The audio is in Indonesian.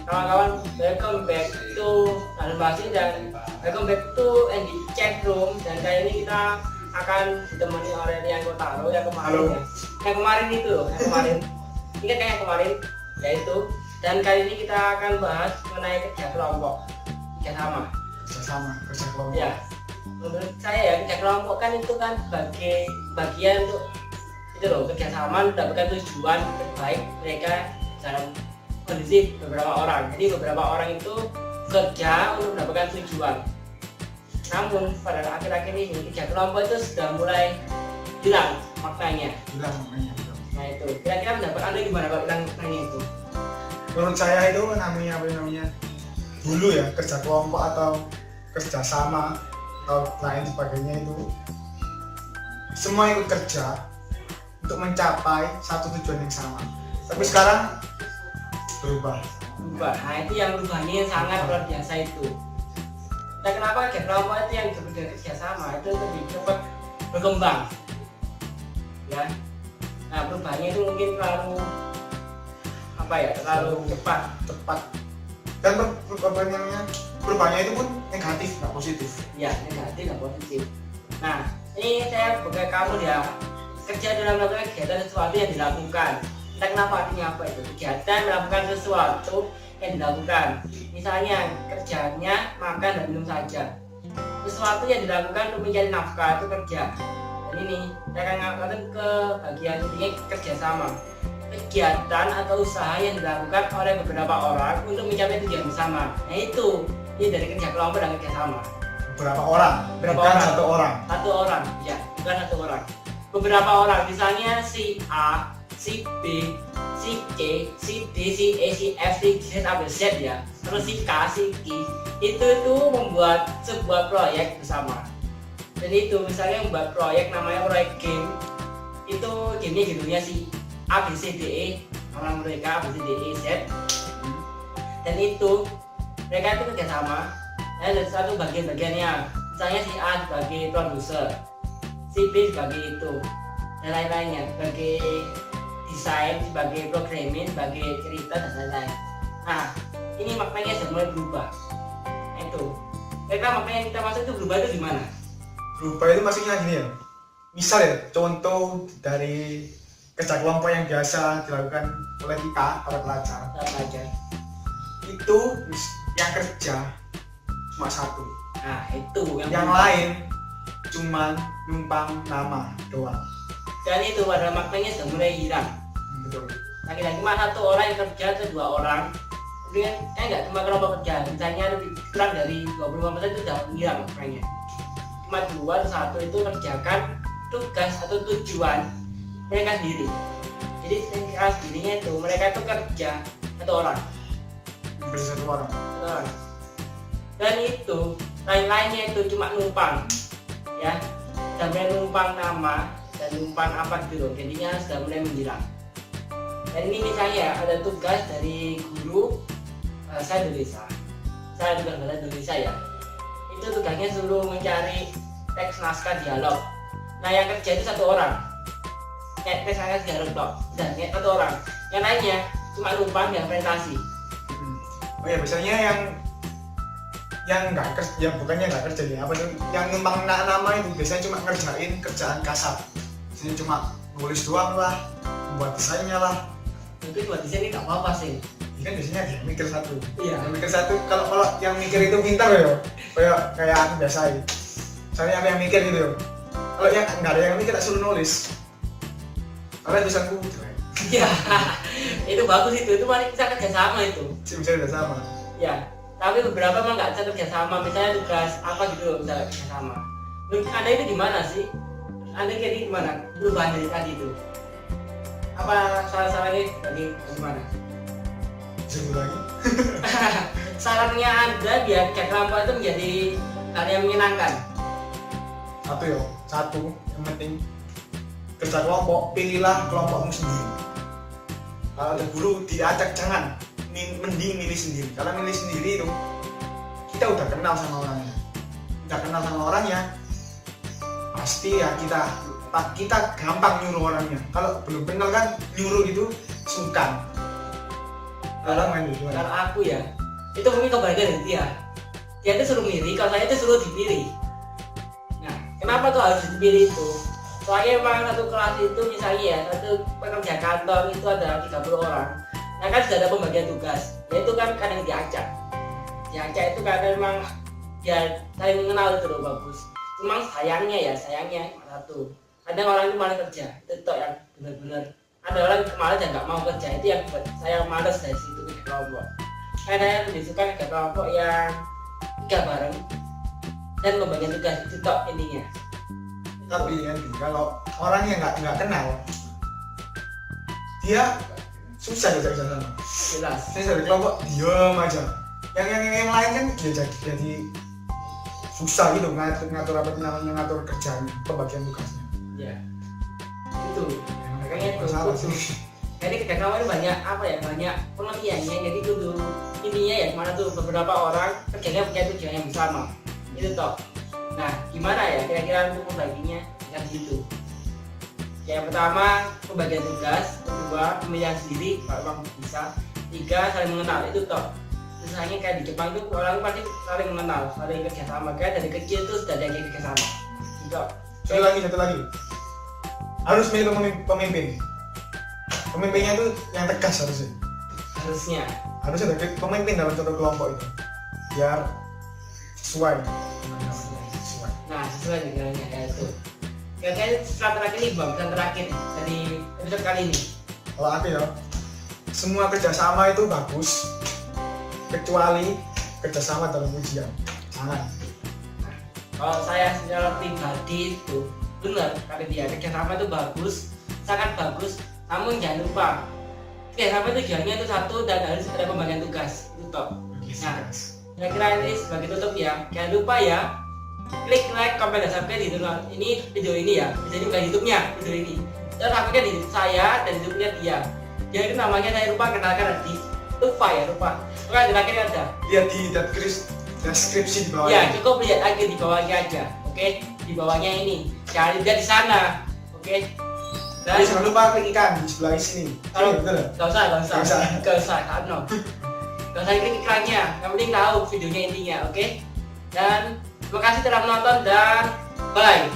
kawan-kawan, welcome back to Almasi dan welcome back to Andy Chat Room. Dan kali ini kita akan ditemani oleh Rian Kotaro yang kemarin ya. Yang kemarin itu loh, yang kemarin. Ingat kan yang kemarin? Yaitu. Dan kali ini kita akan bahas mengenai kerja kelompok. Kerja kelompok. Ya. Menurut saya ya, kerja kelompok kan itu kan sebagai bagian untuk itu loh, kerjasama mendapatkan tujuan terbaik mereka dalam kondisi beberapa orang. Jadi beberapa orang itu kerja untuk mendapatkan tujuan. Namun pada akhir-akhir ini kerja kelompok itu sudah mulai hilang maknanya. Nah itu, kira-kira pendapat Anda gimana kalau hilang maknanya itu? Menurut saya itu namanya dulu ya, kerja kelompok atau kerja sama atau lain sebagainya itu semua ikut kerja untuk mencapai satu tujuan yang sama. Tapi sekarang berubah. Nah itu yang berubahnya sangat luar biasa itu. Nah kenapa kerja kelompok itu yang bekerja sama itu lebih cepat berkembang ya. Nah perubahannya itu mungkin terlalu cepat Dan perubahannya itu pun negatif, nggak positif. ya, negatif dan positif. Nah ini saya bagi kamu ya, kerja dalam melakukan kegiatan sesuatu yang dilakukan. Kita kenapa artinya apa itu? Kegiatan melakukan sesuatu yang dilakukan. Misalnya kerjanya makan dan minum saja. Sesuatu yang dilakukan untuk mencari nafkah itu kerja. Dan ini saya akan ngatakan ke bagian intinya kerjasama. Kegiatan atau usaha yang dilakukan oleh beberapa orang untuk mencapai tujuan bersama. Nah itu, ini dari kerja kelompok dan kerjasama. Beberapa orang, bukan satu orang. Satu orang, ya, bukan satu orang. Beberapa orang, misalnya si A, si B, si C, si D, si E, si F, si G, sampai Z ya. Terus si K, si Q, itu membuat sebuah proyek bersama. Dan itu misalnya membuat proyek namanya proyek game. Itu gamenya judulnya si A, B, C, D, E, orang mereka A, B, C, D, E, Z. Dan itu mereka itu kerjasama. Nah, dari satu bagian-bagiannya, misalnya si A sebagai produser, si B sebagai itu, dan lain-lainnya, sebagai desain, sebagai programming, sebagai cerita dan lain-lain. Nah, ini maknanya sudah mulai berubah. Nah, itu. Kira-kira maknanya yang kita maksud itu berubah itu gimana? Berubah itu maksudnya gini ya. Misal ya, contoh dari kerja kelompok yang biasa dilakukan oleh kita para pelajar. Itu yang kerja cuma satu. Nah, itu yang lain cuma numpang nama doang. Dan itu pada maknanya sudah mulai hilang. Betul. Lagi-lagi cuma satu orang yang kerja atau dua orang. Kemudian nggak cuma kelompok kerja, misalnya lebih kurang dari 25% itu sudah hilang maknanya. Cuma dua atau satu itu kerjakan tugas atau tujuan mereka sendiri. Jadi mereka sendirinya itu mereka itu kerja satu orang. Satu orang. Dan itu lain-lainnya itu cuma numpang ya, sampai numpang nama dan numpang apa gitu loh, jadinya sudah mulai menghilang. Dan ini misalnya ada tugas dari guru bahasa Indonesia, saya juga bahasa Indonesia ya, itu tugasnya suruh mencari teks naskah dialog. Nah yang kerja itu satu orang, teks naskah dialog toh, dan satu orang, yang lainnya cuma numpang dan presentasi. Oh ya, biasanya yang nggak kerja, ya bukannya nggak kerja ya, apa tuh yang numpang nama itu biasanya cuma ngerjain kerjaan kasar. Biasanya cuma nulis doang lah, buat desainnya lah. Mungkin buat desain ini nggak apa-apa sih. Ini kan biasanya dia mikir satu. Iya. Yang mikir satu, kalau yang mikir itu pintar ya, kayak aku biasain. Misalnya aku yang mikir gitu ya. Kalau yang nggak ada yang mikir, tak suruh nulis. Karena tulisanku jelek. Iya, itu bagus itu paling bisa kerjasama itu. Bisa kerjasama. Ya. Tapi beberapa memang nggak bisa kerjasama, misalnya tugas apa gitu loh, bisa kerjasama. Menurut Anda itu gimana sih? Anda kira gimana perubahan dari tadi itu? Apa saran-sarannya bagi gimana? Sebut lagi. Sarannya Anda biar kerja kelompok itu menjadi hal yang menyenangkan. Satu yang penting kerja kelompok, pilihlah kelompokmu sendiri. Kalau ada guru diajak, jangan. Mending milih sendiri. Kalau milih sendiri itu kita udah kenal sama orangnya, pasti ya kita gampang nyuruh orangnya. Kalau belum kenal kan nyuruh itu sungkan. Kalau main dulu. Kalau aku ya, itu mungkin kebalikan dari dia. Dia itu suruh milih, kalau saya itu suruh dipilih. Nah, kenapa tuh harus dipilih itu? Soalnya memang satu kelas itu misalnya ya, satu pekerja kantor itu ada 30 orang. Nah kan sudah ada pembagian tugas, yaitu kan kadang diacak. Diacak itu karena memang ya saling mengenal itu loh bagus. Cuma sayangnya satu. Kadang orang itu malah kerja, itu toh yang benar-benar. Ada orang yang malas dan nggak mau kerja, itu yang buat saya malas dari situ ke kelompok. Karena yang lebih suka ke kelompok yang tiga bareng dan pembagian tugas itu toh intinya. Tapi nanti kalau orang yang nggak kenal, dia susah diajak sama. Jelas. Saya dari kelompok diam aja. Yang lain kan dia jadi susah gitu ngatur apa namanya, ngatur kerjaan, pembagian tugasnya. Ya. Itu. Makanya itu. Masalah sih. Jadi kerjasama itu banyak banyak pengertiannya. Jadi kudu intinya ya mana tuh beberapa orang kerjanya punya tujuan yang bersama. Itu toh. Nah, gimana ya kira-kira untuk membaginya dengan gitu? Yang pertama pembagian tugas, kedua pemilihan sendiri kalau memang bisa, tiga saling mengenal itu toh. Misalnya kayak di Jepang itu orang pasti saling mengenal, saling kerjasama, kayak dari kecil tuh sudah ada kerjasama. Itu. Satu lagi. Harus milih pemimpin. Pemimpinnya itu yang tegas harusnya. Harus ada pemimpin dalam satu kelompok itu, biar sesuai. Nah, sesuai dengannya kayak itu. Kayaknya setelah terakhir nih bang, pesan terakhir dari episode kali ini. Kalau aku ya, semua kerjasama itu bagus, kecuali kerjasama dalam ujian. Jangan. Kalau saya secara pribadi itu benar kata dia, kerjasama itu bagus, sangat bagus. Namun jangan lupa kerjasama itu tujuannya itu satu dan harus ada pembagian tugas itu toh. Nah, kira-kira ini sebagai tutup ya. Jangan lupa ya, klik like, comment, dan subscribe di video ini ya. Bisa juga YouTube-nya video ini. Dan subscribe di YouTube saya dan YouTube-nya dia. Jadi namanya saya lupa kenalkan nanti. Lupa. Oke, terakhir ada. Lihat di deskripsi di bawah. Ya, cukup lihat aja di bawahnya aja. Oke, di bawahnya ini. Jangan lihat di sana. Oke. Dan jangan lupa klik ikan di sebelah sini. Kalau betul. Gak usah, no. Gak usah klik iklannya, yang penting tahu videonya intinya, oke? Dan terima kasih telah menonton dan bye.